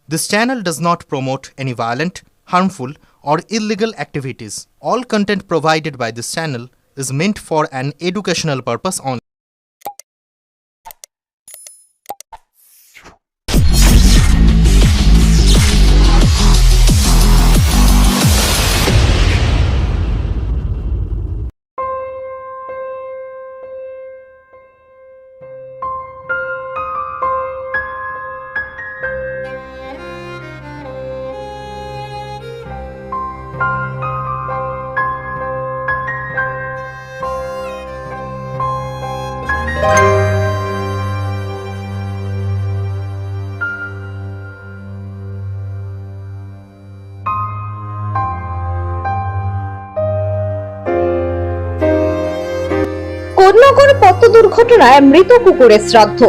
This channel does not promote any violent, harmful, or illegal activities. All content provided by this channel is meant for an educational purpose only. Konnagar পথ দুর্ঘটনায় মৃত কুকুরের শ্রাদ্ধ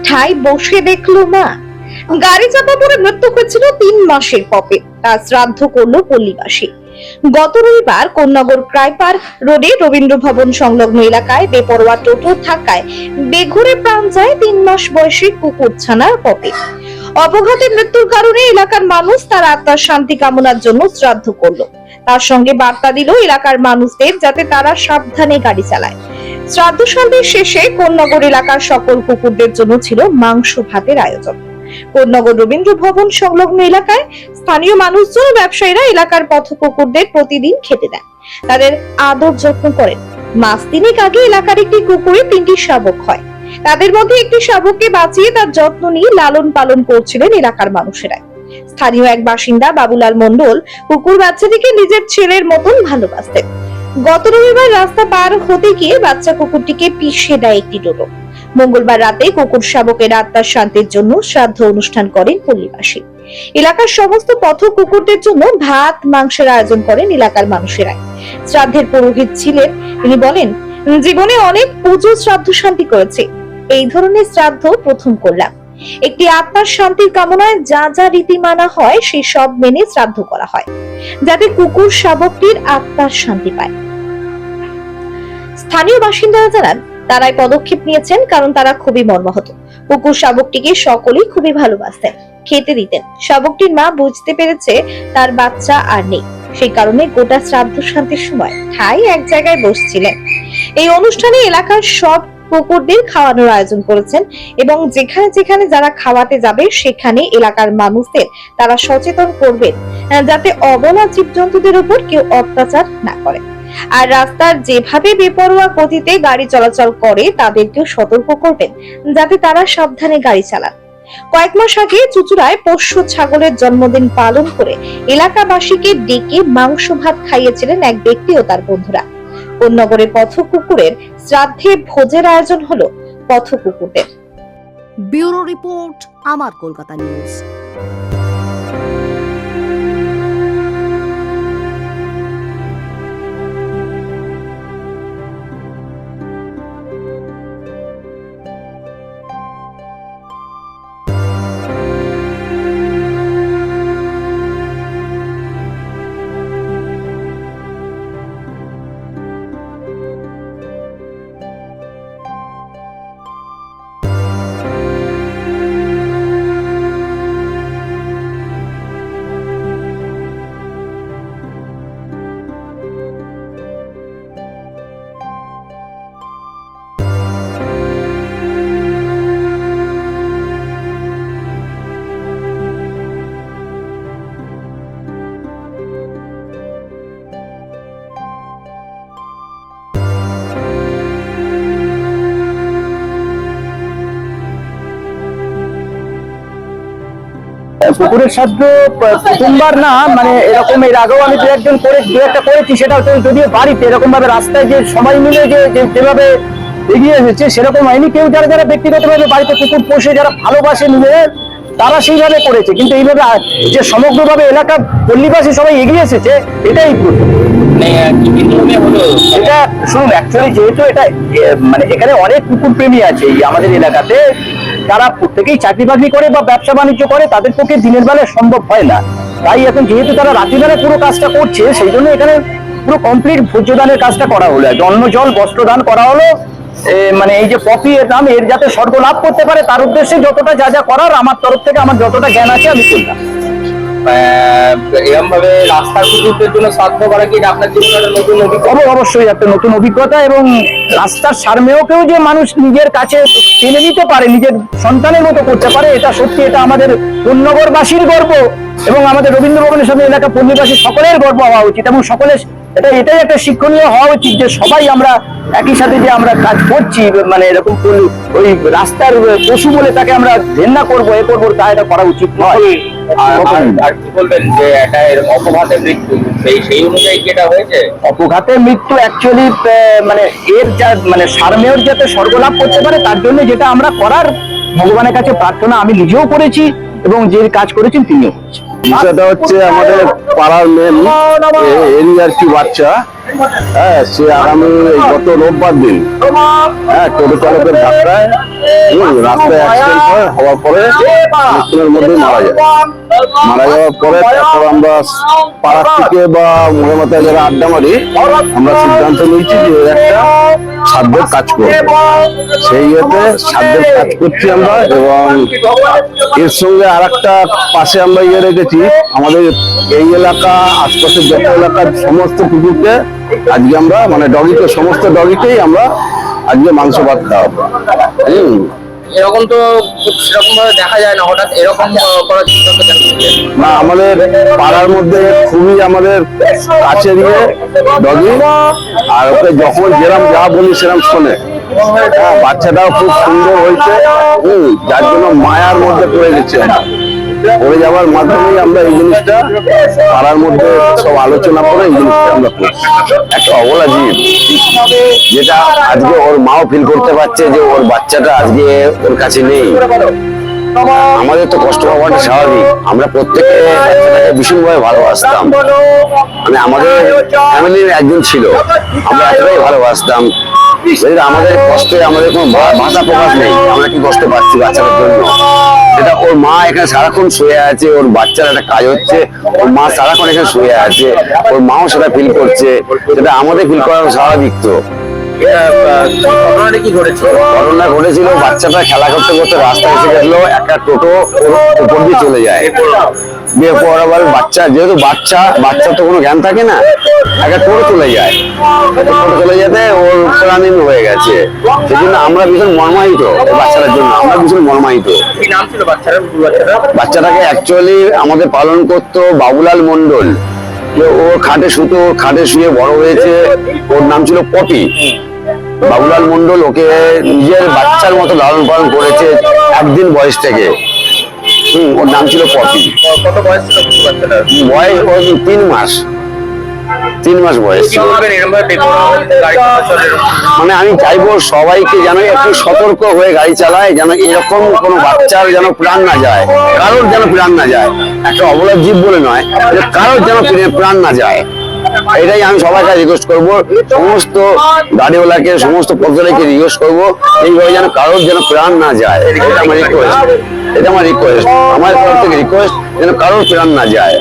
ঠাই বসে দেখলো মা। গাড়ি চাপা পড়ে মৃত্যু হয়েছিল 3 মাসের পপে, তার শ্রাদ্ধ করলো পল্লীবাসী। গত রবিবার কোন্নগর ক্রাইপার রোডে রবীন্দ্র ভবন সংলগ্ন এলাকায় বেপরোয়া টোটো থাকায় বেঘুরে প্রাণ যায় 3 মাস বয়সী কুকুর ছানার পপে। অপঘাতে মৃত্যুর কারণে এলাকার মানুষ তার আত্মার শান্তি কামনার জন্য শ্রাদ্ধ করলো। তার সঙ্গে বার্তা দিল এলাকার মানুষদের যাতে তারা সাবধানে গাড়ি চালায়। শ্রাদ্ধ শান্তির শেষে কোন্নগর এলাকার সকল কুকুরদের জন্য ছিল মাংস ভাতের আয়োজন। কোন্নগর রবীন্দ্র ভবন সংলগ্ন এলাকায় স্থানীয় মানুষজন ও ব্যবসায়ীরা এলাকার পথ কুকুরদের প্রতিদিন খেতে দেন, তাদের আদর যত্ন করেন। মাস তিনেক আগে এলাকার একটি কুকুরে 3টি শাবক হয়। তাদের মধ্যে একটি শাবককে বাঁচিয়ে তার যত্ন নিয়ে লালন পালন করছিলেন এলাকার মানুষেরা। স্থানীয় এক বাসিন্দা বাবুলাল মণ্ডল কুকুর বাচ্চাটিকে নিজের ছেলের মতন ভালোবাসতেন। গত রবিবার রাস্তা পার হতে গিয়ে বাচ্চা কুকুরটিকে পিষে দেয় একটি টোটো। মঙ্গলবার রাতে কুকুর শাবকের আত্মার শান্তির জন্য শ্রাদ্ধ অনুষ্ঠান করেন পল্লীবাসী। এলাকার সমস্ত পথ কুকুরদের জন্য ভাত মাংসের আয়োজন করেন এলাকার মানুষেরা। শ্রাদ্ধের পুরোহিত ছিলেন, তিনি বলেন, জীবনে অনেক পুজো শ্রাদ্ধ শান্তি করেছে, এই ধরনের শ্রাদ্ধ প্রথম করলাম। একটি আত্মার শান্তির কামনায় যা যা রীতি মানা হয় সেই সব মেনে শ্রাদ্ধ করা হয়, যাতে কুকুর শাবকটির আত্মার শান্তি পায়। স্থানীয় বাসিন্দারা জানান, তারা এই পদক্ষেপ নিয়েছেন কারণ তারা খুবই মর্মাহত। কুকুর শাবকটিকে সকলেই খুবই ভালোবাসতেন, খেতে দিতেন। শাবকটির মা বুঝতে পেরেছে তার বাচ্চা আর নেই, সেই কারণে গোটা শ্রাদ্ধ শান্তির সময় ঠাই এক জায়গায় বসছিলেন। এই অনুষ্ঠানে এলাকার সব কুকুরদের খাওয়ানোর আয়োজন করেছেন এবং যেখানে যেখানে যারা খাওয়াতে যাবে সেখানে এলাকার মানুষদের তারা সচেতন করবেন যাতে অবলা জীবজন্তুদের উপর কেউ অত্যাচার না করে। আর রাস্তার যেভাবে বেপরোয়া গতিতে গাড়ি চলাচল করে তাদেরকেও সতর্ক করবেন যাতে তারা সাবধানে গাড়ি চালান। কয়েক মাস আগে চুচুড়ায় পোষ্য ছাগলের জন্মদিন পালন করে এলাকাবাসীকে ডেকে মাংস ভাত খাইয়েছিলেন এক ব্যক্তি ও তার বন্ধুরা। কোন্নগরে পথ কুকুরের শ্রাদ্ধে ভোজের আয়োজন হলো পথ কুকুরদের। ব্যুরো রিপোর্ট, আমার কলকাতা নিউজ। কুকুরের শ্রাদ্ধ প্রথমবার না, মানে এরকম এর আগেও আমি দু একটা করেছি, সেটা যদিও বাড়িতে এরকম ভাবে রাস্তায় যে সবাই মিলে যেভাবে এগিয়ে এসেছে সেরকম হয়নি। কেউ যারা যারা ব্যক্তিগতভাবে বাড়িতে কুকুর পোষে যারা ভালোবাসে নিজেদের তারা সেইভাবে করেছে, কিন্তু এইভাবে যে সমগ্রভাবে এলাকার পল্লীবাসী সবাই এগিয়ে এসেছে এটাই প্রথম। এটা শুনুন, অ্যাকচুয়ালি যেহেতু এটা মানে এখানে অনেক কুকুর প্রেমী আছে আমাদের এলাকাতে, তারা প্রত্যেকেই চাকরি বাকরি করে বা ব্যবসা বাণিজ্য করে, তাদের পক্ষে দিনের বেলায় সম্ভব হয় না। তাই এখন যেহেতু তারা রাত্রিবেলা পুরো কাজটা করছে, সেই জন্য এখানে পুরো কমপ্লিট ভোজ্যদানের কাজটা করা হলো, অন্ন জল বস্ত্র দান করা হলো। মানে এই যে পপি এর নাম, এর যাতে স্বর্গ লাভ করতে পারে তার উদ্দেশ্যে যতটা যা যা করার আমার তরফ থেকে আমার যতটা জ্ঞান আছে আমি করলাম। এরকম ভাবে রাস্তার কুকুরদের জন্য শ্রাদ্ধ করা কি এটা আপনার জীবনে একটা নতুন অভিজ্ঞতা? অবশ্যই একটা নতুন অভিজ্ঞতা, এবং রাস্তার সারমেয়কেও যে মানুষ নিজের কাছে টেনে নিতে পারে, নিজের সন্তানের মতো করতে পারে, এটা সত্যি, এটা আমাদের পূর্ণগরবাসীর গর্ব এবং আমাদের রবীন্দ্র ভবনের সামনে এলাকা পল্লীবাসী সকলের গর্ব হওয়া উচিত। এবং সকলের এটাই একটা শিক্ষণীয় হওয়া উচিত যে সবাই আমরা একই সাথে যে আমরা কাজ করছি, মানে এরকম ওই রাস্তার পশু বলে তাকে আমরা ঘেন্না করবো, এ করবো, তা এটা করা উচিত নয়। আর কি বলবেন যে এটা এরকম অপঘাতের মৃত্যু সেই অনুযায়ী কি এটা হয়েছে? অপঘাতের মৃত্যু অ্যাকচুয়ালি মানে এর যা মানে সারমেয়র যাতে স্বর্গলাভ করতে পারে তার জন্য যেটা আমরা করার ভগবানের কাছে প্রার্থনা আমি নিজেও করেছি এবং যে কাজ করেছেন তিনিও করেছেন। বিষয়টা হচ্ছে আমাদের পাড়ার মেন এরিয়ার কি বাচ্চা, হ্যাঁ, সে আগামী গত রোববার দিন টোটো চালকের ধাক্কায় রাস্তায় অ্যাক্সিডেন্ট হওয়ার পরে মৃত্যুর মধ্যে মারা যায়। মারা যাওয়ার পরে তারপর আমরা পাড়ার থেকে বা মোড়ে মাথায় যারা আড্ডা মারি আমরা সিদ্ধান্ত নিয়েছি যে একটা শ্রাদ্ধের কাজ করবো। সেই ইয়েতে শ্রাদ্ধের কাজ করছি আমরা, এবং এর সঙ্গে আর একটা পাশে আমরা ইয়ে রেখেছি, আমাদের এই এলাকা আশপাশের যত এলাকার সমস্ত কুকুরকে আজকে আমরা মানে ডগিকে, সমস্ত ডগিকেই আমরা আজকে মাংস ভাত খাওয়াবো। এরকম তো সেরকম ভাবে দেখা যায় না, হঠাৎ এরকম করার সিদ্ধান্ত কেন নিলেন? না, আমাদের পাড়ার মধ্যে খুবই আমাদের কাছের ইয়ে ডগি, আর ওকে যখন যেরকম যা বলি সেরকম শোনে। বাচ্চাটাও খুব সুন্দর হয়েছে, যার জন্য মায়ার মধ্যে পড়ে গেছে। পড়ে যাওয়ার মাধ্যমেই আমরা এই জিনিসটা পাড়ার মধ্যে সব আলোচনা করে এই জিনিসটা আমরা করছি। একটা অবলা জীব, যেটা আজকে ওর মাও ফিল করতে পারছে যে ওর বাচ্চাটা আজকে ওর কাছে নেই। আমাদের তো কষ্ট হওয়াটা স্বাভাবিক, আমরা প্রত্যেকে বাচ্চাটাকে ভীষণভাবে ভালোবাসতাম, মানে আমাদের ফ্যামিলির একজন ছিল, আমরা এতটাই ভালোবাসতাম। আমাদের কষ্টে আমাদের কোনো ভাষা প্রকাশ নেই, আমরা কি কষ্ট পাচ্ছি বাচ্চাটার জন্য। সেটা ওর মা এখানে সারাক্ষণ শুয়ে আছে, ওর বাচ্চার একটা কাজ হচ্ছে, ওর মা সারাক্ষণ এখানে শুয়ে আছে, ওর মাও সেটা ফিল করছে, সেটা আমাদের ফিল করা স্বাভাবিক। তো ঘটনাটা কি ঘটেছিল? ঘটনা ঘটেছিল, বাচ্চাটা খেলা করতে করতে রাস্তায় এসে গেছিল, একটা টোটো উপর দিয়ে চলে যায়। দিয়ে পর আবার বাচ্চা, যেহেতু বাচ্চা তো কোনো জ্ঞান থাকে না, একটা টোটো চলে যায়, টোটো চলে যেতে ওর প্রাণহীন হয়ে গেছে। সেই জন্য আমরা ভীষণ মর্মাহিত, বাচ্চাটার জন্য আমরা ভীষণ মর্মাহিত। কি নাম ছিল বাচ্চাটার? বাচ্চাটাকে অ্যাকচুয়ালি আমাদের পালন করতো বাবুলাল মন্ডল। ও খাটে শুয়ে বড় হয়েছে, ওর নাম ছিল পপি। বাবুলাল মন্ডল ওকে নিজের বাচ্চার মতো লালন পালন করেছে একদিন বয়স থেকে। ওর নাম ছিল পপি। কত বয়স ছিল বাচ্চাটার? বয়স ওর 3 মাস বয়স। মানে আমি চাইবো সবাইকে যেন একটু সতর্ক হয়ে গাড়ি চালায়, যেন এরকম কোনো বাচ্চার যেন প্রাণ না যায়, কারোর যেন প্রাণ না যায়। একটা অবলা জীব বলে নয়, যে কারোর যেন প্রাণ না যায়। এটাই আমি সবার কাছে রিকোয়েস্ট করবো, সমস্ত গাড়িওয়ালাকে, সমস্ত পথচারীকে রিকোয়েস্ট করবো, এইভাবে যেন কারোর যেন প্রাণ না যায়। এটা আমার রিকোয়েস্ট, আমার তরফ থেকে রিকোয়েস্ট, যেন কারোর প্রাণ না যায়।